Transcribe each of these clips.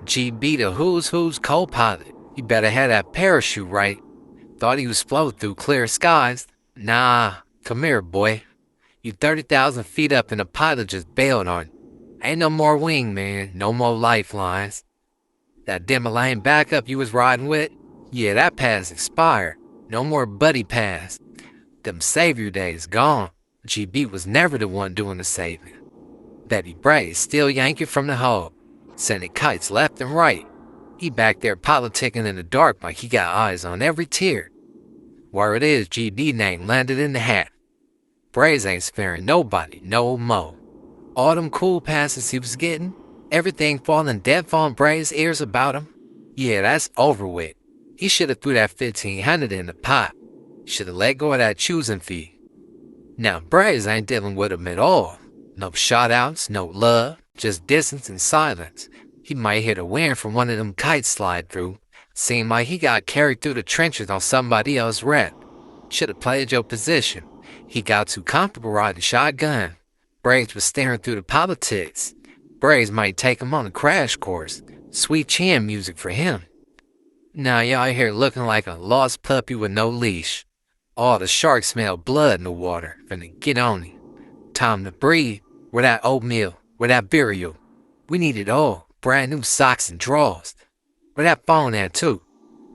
GB the who's co-pilot. You better have that parachute right. Thought he was floating through clear skies. Nah, come here, boy. You 30,000 feet up and the pilot just bailed on you. Ain't no more wing, man. No more lifelines. That Himalayan backup you was riding with? Yeah, that pass expired. No more buddy pass. Them savior days gone. GB was never the one doing the saving. Betty Brazy still yanking from the hole, sending kites left and right. He back there politicking in the dark like he got eyes on every tear. Where it is, GB name landed in the hat. Brazy ain't sparing nobody no mo. All them cool passes he was getting, everything falling dead on Brazy's ears about him. Yeah, that's over with. He should have threw that 1500 in the pot. Should have let go of that choosing fee. Now Brazy ain't dealing with him at all. No shout-outs, no love, just distance and silence. He might hit a wind from one of them kites slide through. Seemed like he got carried through the trenches on somebody else's rep. Should have played your position. He got too comfortable riding shotgun. Brazy was staring through the politics. Brazy might take him on a crash course. Sweet chin music for him. Now y'all here looking like a lost puppy with no leash. All the sharks smell blood in the water. Finna get on him. Time to breathe. Where that oatmeal? Where that burial? We need it all. Brand new socks and drawers. Where that phone at too?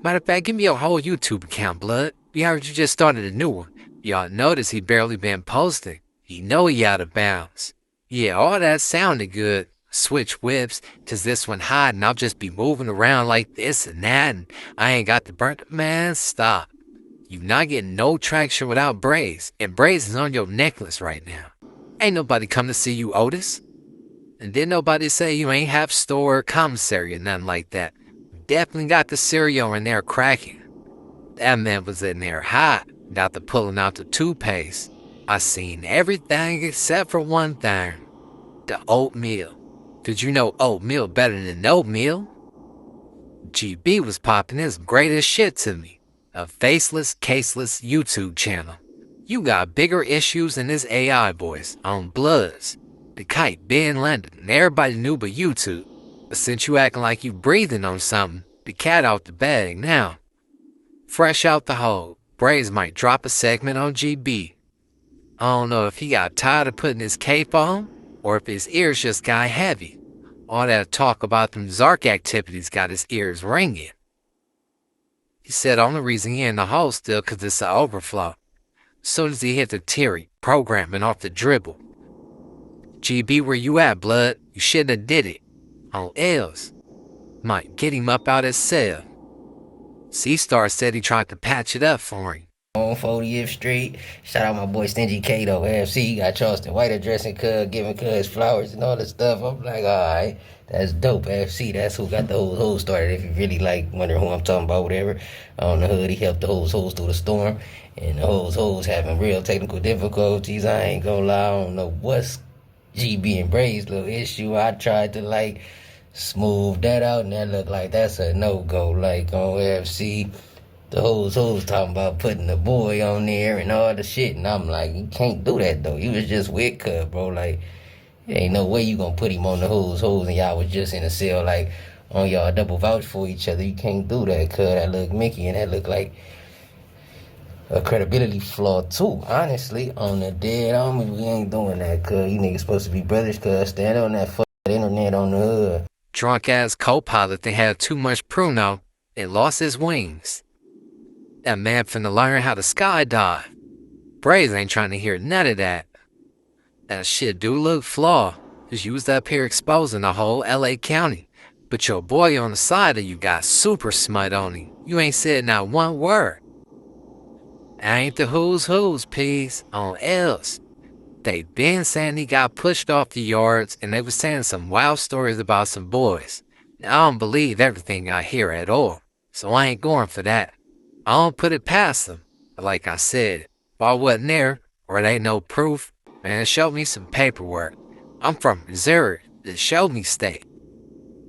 Matter of fact, give me your whole YouTube account, blood. We heard you just started a new one. Y'all notice he barely been posting. He know he out of bounds. Yeah, all that sounded good. Switch whips, 'cause this one hot and I'll just be moving around like this and that and I ain't got the burnt. Man, stop. You not getting no traction without Brazy, and Brazy is on your necklace right now. Ain't nobody come to see you, Otis. And didn't nobody say you ain't have store or commissary or nothing like that. Definitely got the cereal in there cracking. That man was in there hot, got the pulling out the toothpaste. I seen everything except for one thing. The oatmeal. Did you know oatmeal better than no meal? GB was popping his greatest shit to me. A faceless, caseless YouTube channel. You got bigger issues than this AI boys on Bloods. The kite been landed and everybody knew but you two. But since you acting like you breathing on something, the cat out the bag now. Fresh out the hole, Brazy might drop a segment on GB. I don't know if he got tired of putting his cape on, or if his ears just got heavy. All that talk about them Zark activities got his ears ringing. He said only reason he in the hole still 'cause it's a overflow. Soon as he hit the Terry, programming off the dribble. GB, where you at, blood? You shouldn't have did it. On L's. Might get him up out his cell. C-Star said he tried to patch it up for him. On 40th Street. Shout out my boy Stingy Kato, AFC. He got Charleston White addressing Cuz, giving Cuz flowers and all that stuff. I'm like, alright, that's dope, AFC. That's who got the whole started. If you really like wondering who I'm talking about, whatever. On the hood, he helped the hoes through the storm. And the hoes having real technical difficulties. I ain't gonna lie, I don't know what's GB and Brazy's little issue. I tried to like smooth that out and that looked like that's a no-go. Like on AFC. The hoes talking about putting the boy on there and all the shit. And I'm like, you can't do that, though. You was just with Cuz, bro. Like, there ain't no way you gonna put him on the hoes and y'all was just in a cell, like, on y'all double vouch for each other. You can't do that, Cuz. That look Mickey and that look like a credibility flaw, too. Honestly, on the dead homie, we ain't doing that, Cuz. You niggas supposed to be brothers, Cuz. Stand on that internet on the hood. Drunk-ass co-pilot that had too much pruno and lost his wings. That man finna learn how to skydive. Brazy ain't trying to hear none of that. That shit do look flawed. Just used up here exposing the whole LA County. But your boy on the side of you got super smut on him. You ain't said not one word. I ain't the who's piece on L's. They been saying he got pushed off the yards and they was saying some wild stories about some boys. Now I don't believe everything I hear at all. So I ain't going for that. I don't put it past them. But like I said, if I wasn't there, or there ain't no proof, man, show me some paperwork. I'm from Missouri. Just show me state.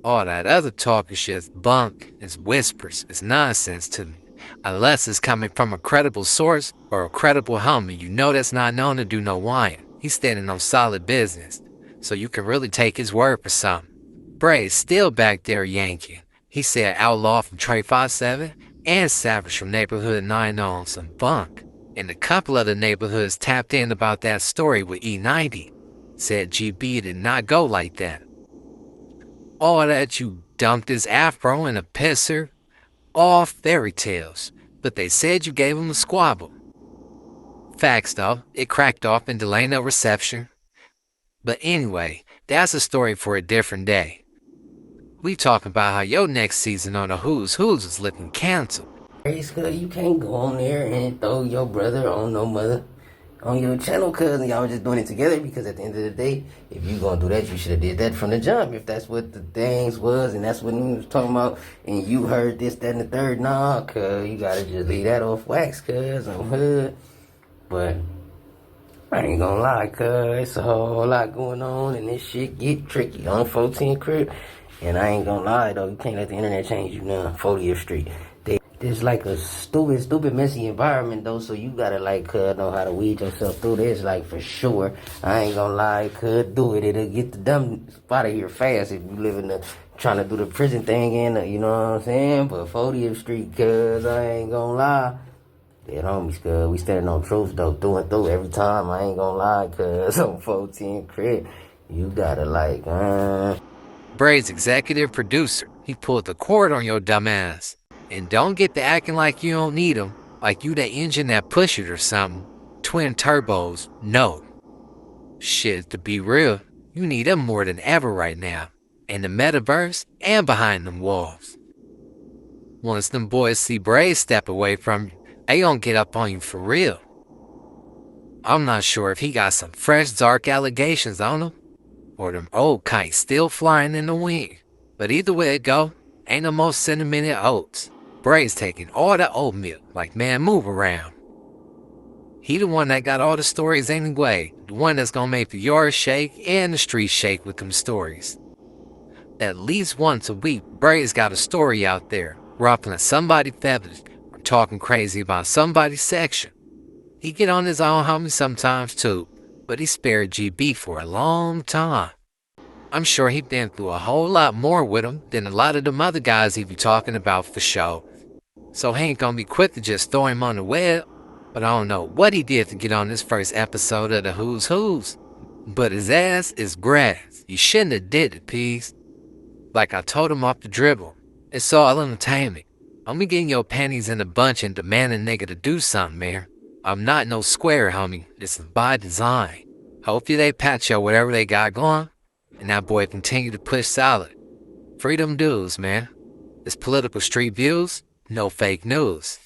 All that other talk is just bunk. It's whispers. It's nonsense to me. Unless it's coming from a credible source or a credible homie, you know that's not known to do no lying. He's standing on solid business. So you can really take his word for something. Brazy still back there yanking. He said Outlaw from Trey 57 and Savage from Neighborhood 9 on some bunk. And a couple of the neighborhoods tapped in about that story with E90. Said GB did not go like that. All that you dumped his afro in a pisser, all fairy tales, but they said you gave him a squabble. Facts though, it cracked off in delaying a reception. But anyway, that's a story for a different day. We talking about how your next season on the Who's Who's is looking canceled. Cause you can't go on there and throw your brother on no mother on your channel, cuz y'all just doing it together. Because at the end of the day, if you gonna do that, you should have did that from the jump. If that's what the things was and that's what we was talking about, and you heard this, that, and the third, nah, cuz you gotta just leave that off wax, cuz I'm hood. But I ain't gonna lie, cuz it's a whole lot going on, and this shit get tricky on 14 Crib. And I ain't gonna lie though, you can't let the internet change you now. 40th Street. It's like a stupid, messy environment though, so you gotta like know how to weed yourself through this, like for sure. I ain't gonna lie, do it. It'll get the dumb out of here fast if you live in the trying to do the prison thing in you know what I'm saying? But 40th Street, cuz I ain't gonna lie. Dead homies, cuz we standing on truth though, through and through every time. I ain't gonna lie, cuz on 14 Crib, you gotta like, Brazy's executive producer, he pulled the cord on your dumb ass. And don't get to acting like you don't need them, like you the engine that push it or something. Twin turbos, no. Shit, to be real, you need them more than ever right now. In the metaverse and behind them walls. Once them boys see Brazy step away from you, they gon' get up on you for real. I'm not sure if he got some fresh dark allegations on him, or them old kites still flying in the wind. But either way it go, ain't no more sentimental oats. Brazy's taking all the oatmeal, like man, move around. He the one that got all the stories anyway, the one that's gonna make the yard shake and the street shake with them stories. At least once a week, Brazy's got a story out there, ruffling somebody's feathers, or talking crazy about somebody's section. He get on his own homie sometimes too, but he spared GB for a long time. I'm sure he been through a whole lot more with him than a lot of them other guys he be talking about for show. So he ain't gonna be quick to just throw him on the web, but I don't know what he did to get on this first episode of the Who's Who's. But his ass is grass. You shouldn't have did it, peas. Like I told him off the dribble, it's all entertainment. I'm be getting your panties in a bunch and demanding nigga to do something, man. I'm not no square, homie. This is by design. Hopefully they patch up whatever they got going, and that boy continue to push solid. Freedom dudes, man. It's political street views, no fake news.